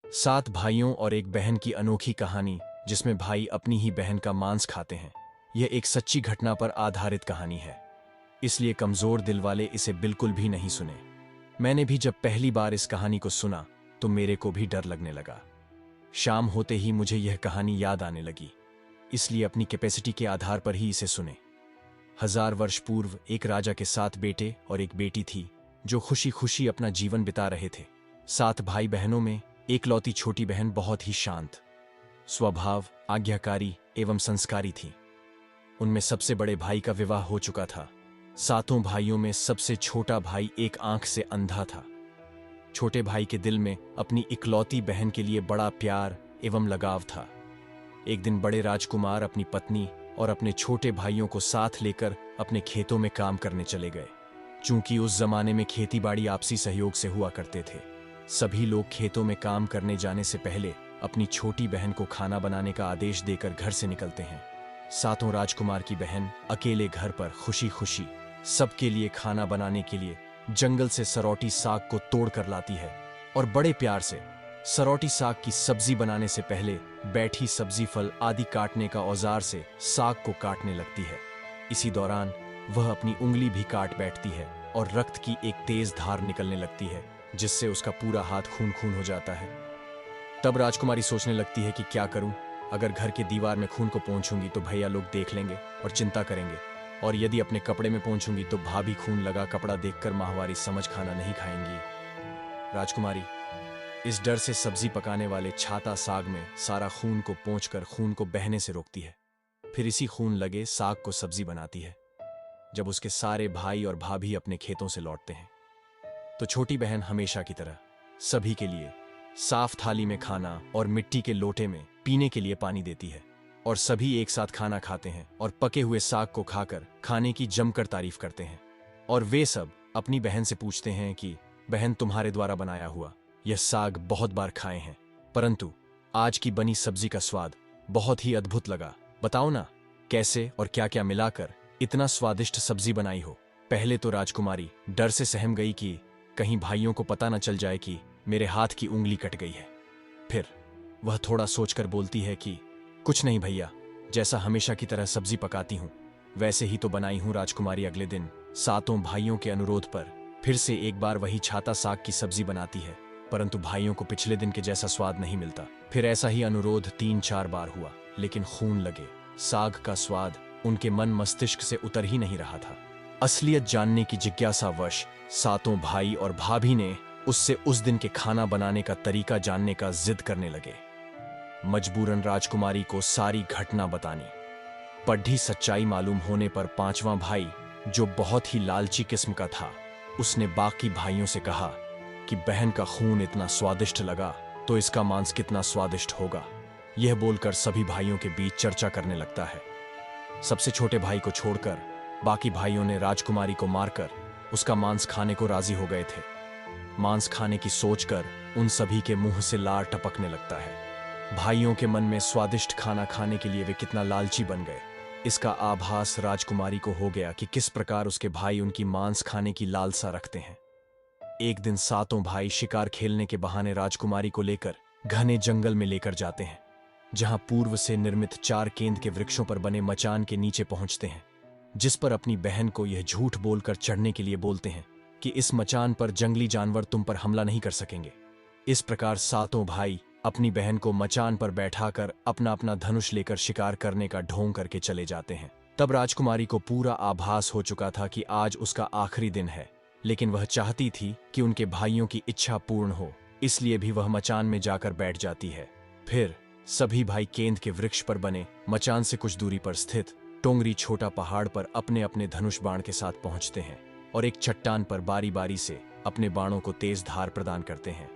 7 भाइयों और एक बहन की अनोखी कहानी जिसमें भाई अपनी ही बहन का मांस खाते हैं। यह एक सच्ची घटना पर आधारित कहानी है, इसलिए कमजोर दिल वाले इसे बिल्कुल भी नहीं सुने। मैंने भी जब पहली बार इस कहानी को सुना तो मेरे को भी डर लगने लगा। शाम होते ही मुझे यह कहानी याद आने लगी, इसलिए अपनी कैपेसिटी के आधार पर ही इसे सुने। 1000 वर्ष पूर्व एक राजा के 7 बेटे और एक बेटी थी जो खुशी खुशी अपना जीवन बिता रहे थे। 7 भाई बहनों में एकलौती छोटी बहन बहुत ही शांत स्वभाव, आज्ञाकारी एवं संस्कारी थी। उनमें सबसे बड़े भाई का विवाह हो चुका था। 7 भाइयों में सबसे छोटा भाई एक आंख से अंधा था। छोटे भाई के दिल में अपनी इकलौती बहन के लिए बड़ा प्यार एवं लगाव था। एक दिन बड़े राजकुमार अपनी पत्नी और अपने छोटे भाइयों को साथ लेकर अपने खेतों में काम करने चले गए। चूंकि उस जमाने में खेतीबाड़ी आपसी सहयोग से हुआ करते थे, सभी लोग खेतों में काम करने जाने से पहले अपनी छोटी बहन को खाना बनाने का आदेश देकर घर से निकलते हैं। 7 राजकुमार की बहन अकेले घर पर खुशी खुशी सबके लिए खाना बनाने के लिए जंगल से सरौटी साग को तोड़ कर लाती है और बड़े प्यार से सरौटी साग की सब्जी बनाने से पहले बैठी सब्जी फल आदि काटने का औजार से साग को काटने लगती है। इसी दौरान वह अपनी उंगली भी काट बैठती है और रक्त की एक तेज धार निकलने लगती है, जिससे उसका पूरा हाथ खून खून हो जाता है। तब राजकुमारी सोचने लगती है कि क्या करूं, अगर घर के दीवार में खून को पोंछूंगी तो भैया लोग देख लेंगे और चिंता करेंगे, और यदि अपने कपड़े में पोंछूंगी तो भाभी खून लगा कपड़ा देखकर माहवारी समझ खाना नहीं खाएंगी। राजकुमारी इस डर से सब्जी पकाने वाले छाता साग में सारा खून को पोंछकर खून को बहने से रोकती है। फिर इसी खून लगे साग को सब्जी बनाती है। जब उसके सारे भाई और भाभी अपने खेतों से लौटते हैं तो छोटी बहन हमेशा की तरह सभी के लिए साफ थाली में खाना और मिट्टी के लोटे में पीने के लिए पानी देती है, और सभी एक साथ खाना खाते हैं और पके हुए साग को खाकर खाने की जमकर तारीफ करते हैं। और वे सब अपनी बहन से पूछते हैं कि बहन, तुम्हारे द्वारा बनाया हुआ यह साग बहुत बार खाए हैं, परंतु आज की बनी सब्जी का स्वाद बहुत ही अद्भुत लगा। बताओ ना, कैसे और क्या क्या मिलाकर इतना स्वादिष्ट सब्जी बनाई हो। पहले तो राजकुमारी डर से सहम गई कि कहीं भाइयों को पता न चल जाए कि मेरे हाथ की उंगली कट गई है। फिर वह थोड़ा सोचकर बोलती है कि कुछ नहीं भैया, जैसा हमेशा की तरह सब्जी पकाती हूं वैसे ही तो बनाई हूं। राजकुमारी अगले दिन 7 भाइयों के अनुरोध पर फिर से एक बार वही छाता साग की सब्जी बनाती है, परंतु भाइयों को पिछले दिन के जैसा स्वाद नहीं मिलता। फिर ऐसा ही अनुरोध 3-4 बार हुआ, लेकिन खून लगे साग का स्वाद उनके मन मस्तिष्क से उतर ही नहीं रहा था। असलियत जानने की जिज्ञासावश 7 भाई और भाभी ने उससे उस दिन के खाना बनाने का तरीका जानने का जिद करने लगे। मजबूरन राजकुमारी को सारी घटना बतानी पड़ी। सच्चाई मालूम होने पर 5वां भाई, जो बहुत ही लालची किस्म का था, उसने बाकी भाइयों से कहा कि बहन का खून इतना स्वादिष्ट लगा तो इसका मांस कितना स्वादिष्ट होगा। यह बोलकर सभी भाइयों के बीच चर्चा करने लगता है। सबसे छोटे भाई को छोड़कर बाकी भाइयों ने राजकुमारी को मारकर उसका मांस खाने को राजी हो गए थे। मांस खाने की सोचकर उन सभी के मुंह से लार टपकने लगता है। भाइयों के मन में स्वादिष्ट खाना खाने के लिए वे कितना लालची बन गए, इसका आभास राजकुमारी को हो गया कि किस प्रकार उसके भाई उनकी मांस खाने की लालसा रखते हैं। एक दिन 7 भाई शिकार खेलने के बहाने राजकुमारी को लेकर घने जंगल में लेकर जाते हैं, जहां पूर्व से निर्मित 4 केंद के वृक्षों पर बने मचान के नीचे पहुंचते हैं, जिस पर अपनी बहन को यह झूठ बोलकर चढ़ने के लिए बोलते हैं कि इस मचान पर जंगली जानवर तुम पर हमला नहीं कर सकेंगे। इस प्रकार 7 भाई अपनी बहन को मचान पर बैठाकर अपना अपना धनुष लेकर शिकार करने का ढोंग करके चले जाते हैं। तब राजकुमारी को पूरा आभास हो चुका था कि आज उसका आखिरी दिन है, लेकिन वह चाहती थी कि उनके भाइयों की इच्छा पूर्ण हो, इसलिए भी वह मचान में जाकर बैठ जाती है। फिर सभी भाई केंद के वृक्ष पर बने मचान से कुछ दूरी पर स्थित टोंगरी छोटा पहाड़ पर अपने अपने धनुष बाण के साथ पहुंचते हैं और एक चट्टान पर बारी बारी से अपने बाणों को तेज धार प्रदान करते हैं।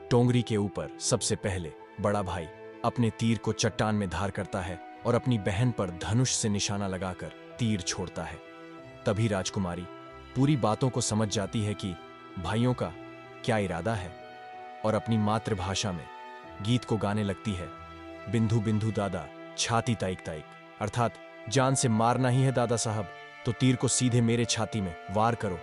टोंगरी के ऊपर सबसे पहले बड़ा भाई अपने तीर को चट्टान में धार करता है और अपनी बहन पर धनुष से निशाना लगाकर तीर छोड़ता है। तभी राजकुमारी पूरी बातों को समझ जाती है कि भाइयों का क्या इरादा है, और अपनी मातृभाषा में गीत को गाने लगती है। बिंदु बिंदु दादा छाती ताइक ताइक, अर्थात जान से मारना ही है दादा साहब तो तीर को सीधे मेरे छाती में वार करो,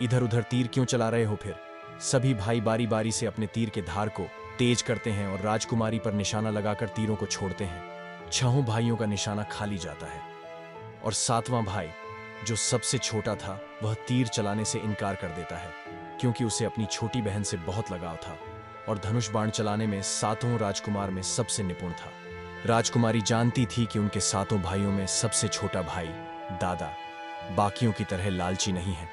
इधर उधर तीर क्यों चला रहे हो। फिर सभी भाई बारी बारी से अपने तीर के धार को तेज करते हैं और राजकुमारी पर निशाना लगाकर तीरों को छोड़ते हैं। छहों भाइयों का निशाना खाली जाता है और सातवां भाई, जो सबसे छोटा था, वह तीर चलाने से इनकार कर देता है क्योंकि उसे अपनी छोटी बहन से बहुत लगाव था और धनुष बाण चलाने में सातों राजकुमार में सबसे निपुण था। राजकुमारी जानती थी कि उनके सातों भाइयों में सबसे छोटा भाई दादा बाकियों की तरह लालची नहीं है।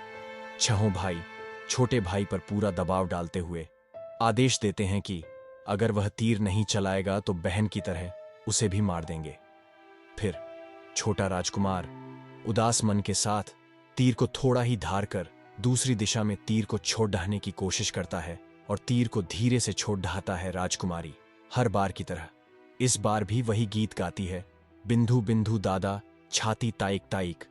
छहों भाई छोटे भाई पर पूरा दबाव डालते हुए आदेश देते हैं कि अगर वह तीर नहीं चलाएगा तो बहन की तरह उसे भी मार देंगे। फिर छोटा राजकुमार उदास मन के साथ तीर को थोड़ा ही धार कर दूसरी दिशा में तीर को छोड़ ढहाने की कोशिश करता है और तीर को धीरे से छोड़ ढहाता है। राजकुमारी हर बार की तरह इस बार भी वही गीत गाती है, बिंदु बिंदु दादा छाती ताइक ताइक।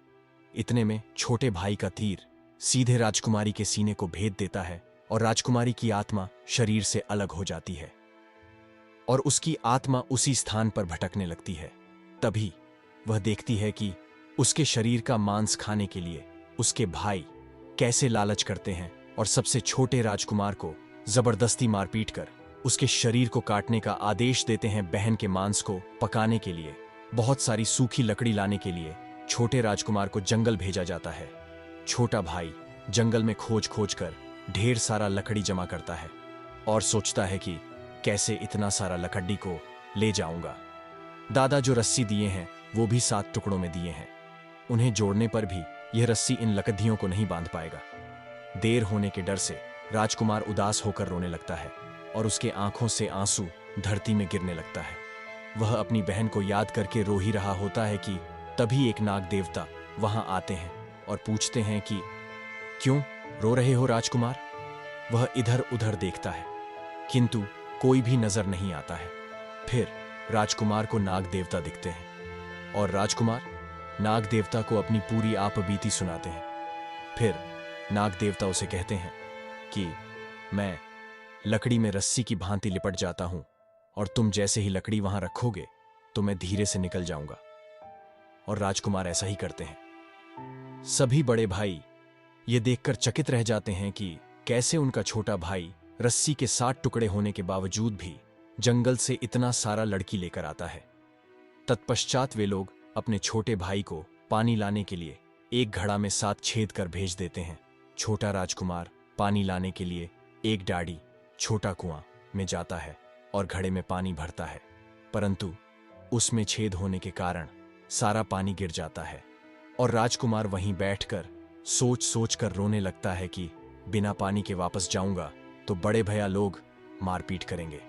इतने में छोटे भाई का तीर सीधे राजकुमारी के सीने को भेद देता है और राजकुमारी की आत्मा शरीर से अलग हो जाती है और उसकी आत्मा उसी स्थान पर भटकने लगती है। तभी वह देखती है कि उसके शरीर का मांस खाने के लिए उसके भाई कैसे लालच करते हैं और सबसे छोटे राजकुमार को जबरदस्ती मारपीट कर उसके शरीर को काटने का आदेश देते हैं। बहन के मांस को पकाने के लिए बहुत सारी सूखी लकड़ी लाने के लिए छोटे राजकुमार को जंगल भेजा जाता है। छोटा भाई जंगल में खोज खोज कर ढेर सारा लकड़ी जमा करता है और सोचता है कि कैसे इतना सारा लकड़ी को ले जाऊंगा। दादा जो रस्सी दिए हैं वो भी 7 टुकड़ों में दिए हैं। उन्हें जोड़ने पर भी यह रस्सी इन लकड़ियों को नहीं बांध पाएगा। देर होने के डर से राजकुमार उदास होकर रोने लगता है और उसके आंखों से आंसू धरती में गिरने लगता है। वह अपनी बहन को याद करके रो ही रहा होता है कि तभी एक नाग देवता वहां आते हैं और पूछते हैं कि क्यों रो रहे हो राजकुमार। वह इधर उधर देखता है किंतु कोई भी नजर नहीं आता है। फिर राजकुमार को नाग देवता दिखते हैं और राजकुमार नाग देवता को अपनी पूरी आपबीती सुनाते हैं। फिर नाग देवता उसे कहते हैं कि मैं लकड़ी में रस्सी की भांति लिपट जाता हूं और तुम जैसे ही लकड़ी वहां रखोगे तो मैं धीरे से निकल जाऊंगा। और राजकुमार ऐसा ही करते हैं। सभी बड़े भाई ये देखकर चकित रह जाते हैं कि कैसे उनका छोटा भाई रस्सी के 7 टुकड़े होने के बावजूद भी जंगल से इतना सारा लड़की लेकर आता है। तत्पश्चात वे लोग अपने छोटे भाई को पानी लाने के लिए एक घड़ा में 7 छेद कर भेज देते हैं। छोटा राजकुमार पानी लाने के लिए एक डाड़ी छोटा कुआं में जाता है और घड़े में पानी भरता है, परंतु उसमें छेद होने के कारण सारा पानी गिर जाता है और राजकुमार वहीं बैठकर सोच सोच कर रोने लगता है कि बिना पानी के वापस जाऊंगा तो बड़े भैया लोग मारपीट करेंगे।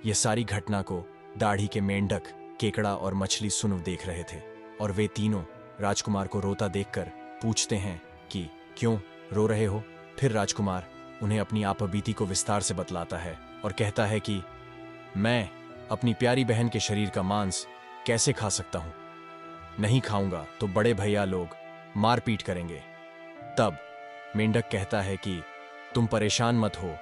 यह सारी घटना को दाढ़ी के मेंढक, केकड़ा और मछली सुन देख रहे थे और वे तीनों राजकुमार को रोता देखकर पूछते हैं कि क्यों रो रहे हो। फिर राजकुमार उन्हें अपनी आपबीती को विस्तार से बतलाता है और कहता है कि मैं अपनी प्यारी बहन के शरीर का मांस कैसे खा सकता हूं, नहीं खाऊंगा तो बड़े भैया लोग मारपीट करेंगे। तब मेंढक कहता है कि तुम परेशान मत हो,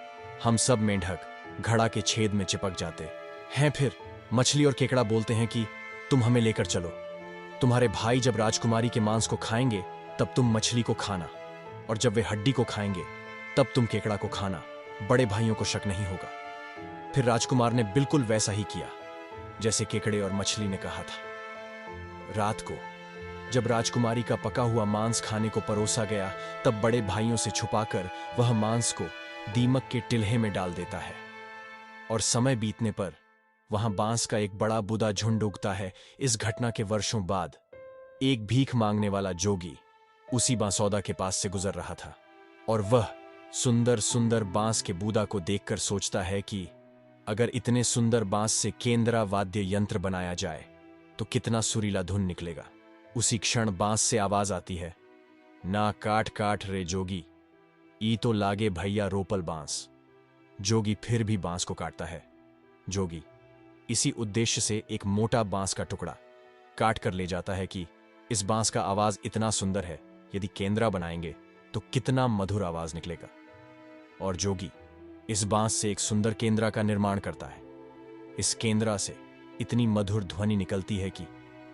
हम सब मेंढक घड़ा के छेद में चिपक जाते हैं। फिर मछली और केकड़ा बोलते हैं कि तुम हमें लेकर चलो, तुम्हारे भाई जब राजकुमारी के मांस को खाएंगे तब तुम मछली को खाना और जब वे हड्डी को खाएंगे तब तुम केकड़ा को खाना, बड़े भाइयों को शक नहीं होगा। फिर राजकुमार ने बिल्कुल वैसा ही किया जैसे केकड़े और मछली ने कहा था। रात को जब राजकुमारी का पका हुआ मांस खाने को परोसा गया तब बड़े भाइयों से छुपाकर वह मांस को दीमक के टिल्हे में डाल देता है और समय बीतने पर वहां बांस का एक बड़ा बुदा झुंड उगता है। इस घटना के वर्षों बाद एक भीख मांगने वाला जोगी उसी बांसौदा के पास से गुजर रहा था और वह सुंदर सुंदर बांस के बूदा को देखकर सोचता है कि अगर इतने सुंदर बांस से केंद्रा वाद्य यंत्र बनाया जाए तो कितना सुरीला धुन निकलेगा। उसी क्षण बांस से आवाज आती है, ना काट काट रे जोगी, ई तो लागे भैया रोपल बांस। जोगी फिर भी बांस को काटता है। जोगी इसी उद्देश्य से एक मोटा बांस का टुकड़ा काट कर ले जाता है कि इस बांस का आवाज इतना सुंदर है, यदि केंद्रा बनाएंगे तो कितना मधुर आवाज निकलेगा। और जोगी इस बांस से एक सुंदर केंद्रा का निर्माण करता है। इस केंद्रा से इतनी मधुर ध्वनि निकलती है कि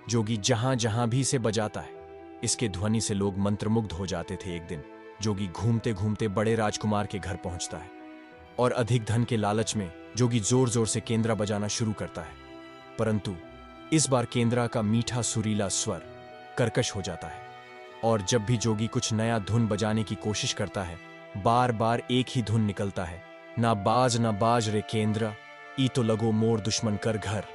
जोगी जहां जहां भी इसे बजाता है, इसके ध्वनि से लोग मंत्रमुग्ध हो जाते थे। एक दिन जोगी घूमते घूमते बड़े राजकुमार के घर पहुंचता है और अधिक धन के लालच में जोगी जोर जोर से केंद्रा बजाना शुरू करता है। परंतु इस बार केंद्रा का मीठा सुरीला स्वर कर्कश हो जाता है और जब भी जोगी कुछ नया धुन बजाने की कोशिश करता है, बार बार एक ही धुन निकलता है, ना बाज रे केंद्रा, ई तो लगो मोर दुश्मन कर घर।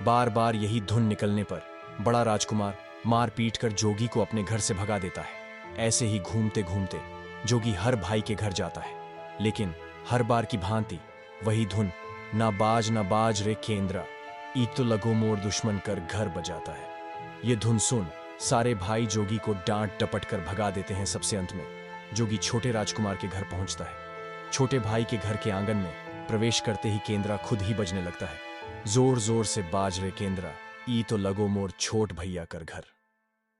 बार बार यही धुन निकलने पर बड़ा राजकुमार मार पीट कर जोगी को अपने घर से भगा देता है। ऐसे ही घूमते घूमते जोगी हर भाई के घर जाता है, लेकिन हर बार की भांति वही धुन ना बाज रे केंद्रा, ई तो लगो मोर दुश्मन कर घर बजाता है। ये धुन सुन सारे भाई जोगी को डांट डपट कर भगा देते हैं। सबसे अंत में जोगी छोटे राजकुमार के घर पहुंचता है। छोटे भाई के घर के आंगन में प्रवेश करते ही केंद्रा खुद ही बजने लगता है, जोर जोर से बाज रे केंद्रा, ई तो लगो मोर छोट भैया कर घर।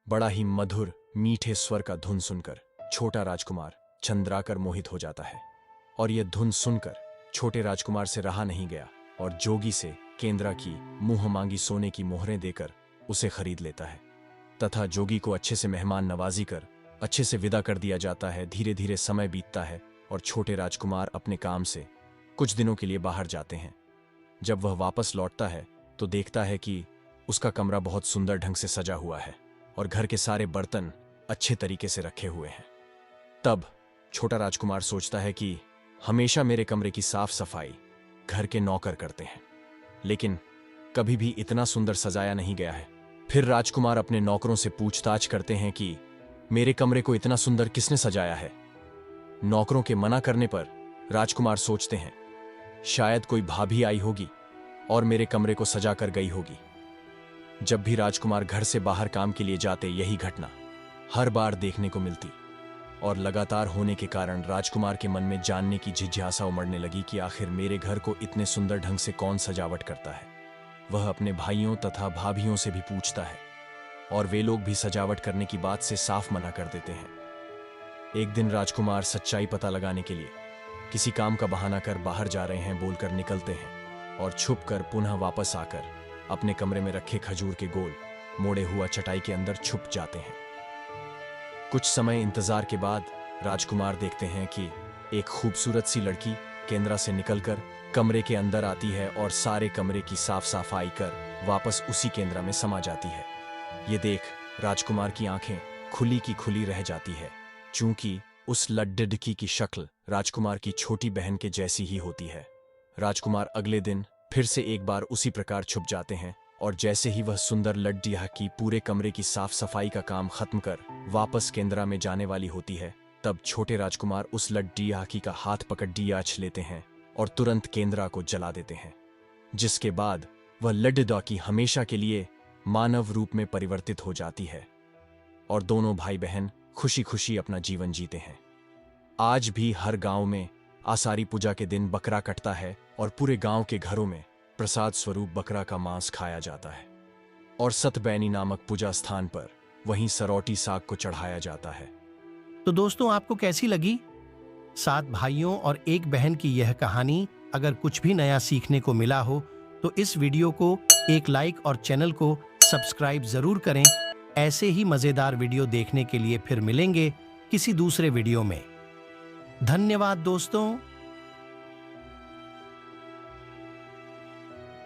बड़ा ही मधुर मीठे स्वर का धुन सुनकर छोटा राजकुमार चंद्राकर मोहित हो जाता है और यह धुन सुनकर छोटे राजकुमार से रहा नहीं गया और जोगी से केंद्रा की मुंह मांगी सोने की मोहरें देकर उसे खरीद लेता है तथा जोगी को अच्छे से मेहमान नवाजी कर अच्छे से विदा कर दिया जाता है। धीरे धीरे समय बीतता है और छोटे राजकुमार अपने काम से कुछ दिनों के लिए बाहर जाते हैं। जब वह वापस लौटता है तो देखता है कि उसका कमरा बहुत सुंदर ढंग से सजा हुआ है और घर के सारे बर्तन अच्छे तरीके से रखे हुए हैं। तब छोटा राजकुमार सोचता है कि हमेशा मेरे कमरे की साफ सफाई घर के नौकर करते हैं, लेकिन कभी भी इतना सुंदर सजाया नहीं गया है। फिर राजकुमार अपने नौकरों से पूछताछ करते हैं कि मेरे कमरे को इतना सुंदर किसने सजाया है। नौकरों के मना करने पर राजकुमार सोचते हैं शायद कोई भाभी आई होगी और मेरे कमरे को सजा कर गई होगी। जब भी राजकुमार घर से बाहर काम के लिए जाते यही घटना हर बार देखने को मिलती और लगातार होने के कारण राजकुमार के मन में जानने की जिज्ञासा उमड़ने लगी कि आखिर मेरे घर को इतने सुंदर ढंग से कौन सजावट करता है। वह अपने भाइयों तथा भाभियों से भी पूछता है और वे लोग भी सजावट करने की बात से साफ मना कर देते हैं। एक दिन राजकुमार सच्चाई पता लगाने के लिए किसी काम का बहाना कर बाहर जा रहे हैं बोलकर निकलते हैं और छुपकर पुनः वापस आकर अपने कमरे में रखे खजूर के गोल मोड़े हुआ चटाई के अंदर छुप जाते हैं। कुछ समय इंतजार के बाद राजकुमार देखते हैं कि एक खूबसूरत सी लड़की केंद्रा से निकलकर कमरे के अंदर आती है और सारे कमरे की साफ सफाई कर वापस उसी केंद्रा में समा जाती है। ये देख राजकुमार की आंखें खुली की खुली रह जाती है, चूंकि उस लड्डुडकी की शक्ल राजकुमार की छोटी बहन के जैसी ही होती है। राजकुमार अगले दिन फिर से एक बार उसी प्रकार छुप जाते हैं और जैसे ही वह सुंदर लड्डिया की पूरे कमरे की साफ सफाई का काम खत्म कर वापस केंद्रा में जाने वाली होती है, तब छोटे राजकुमार उस लड्डिया का हाथ पकड़ डियाच लेते हैं और तुरंत केंद्रा को जला देते हैं, जिसके बाद वह लड्डुडकी हमेशा के लिए मानव रूप में परिवर्तित हो जाती है और दोनों भाई बहन खुशी खुशी अपना जीवन जीते हैं। आज भी हर गांव में आसारी पूजा के दिन बकरा कटता है और पूरे गांव के घरों में प्रसाद स्वरूप बकरा का मांस खाया जाता है और सतबैनी नामक पूजा स्थान पर वहीं सरौटी साग को चढ़ाया जाता है। तो दोस्तों, आपको कैसी लगी 7 भाइयों और एक बहन की यह कहानी? अगर कुछ भी नया सीखने को मिला हो तो इस वीडियो को एक लाइक और चैनल को सब्सक्राइब जरूर करें। ऐसे ही मजेदार वीडियो देखने के लिए फिर मिलेंगे किसी दूसरे वीडियो में। धन्यवाद दोस्तों।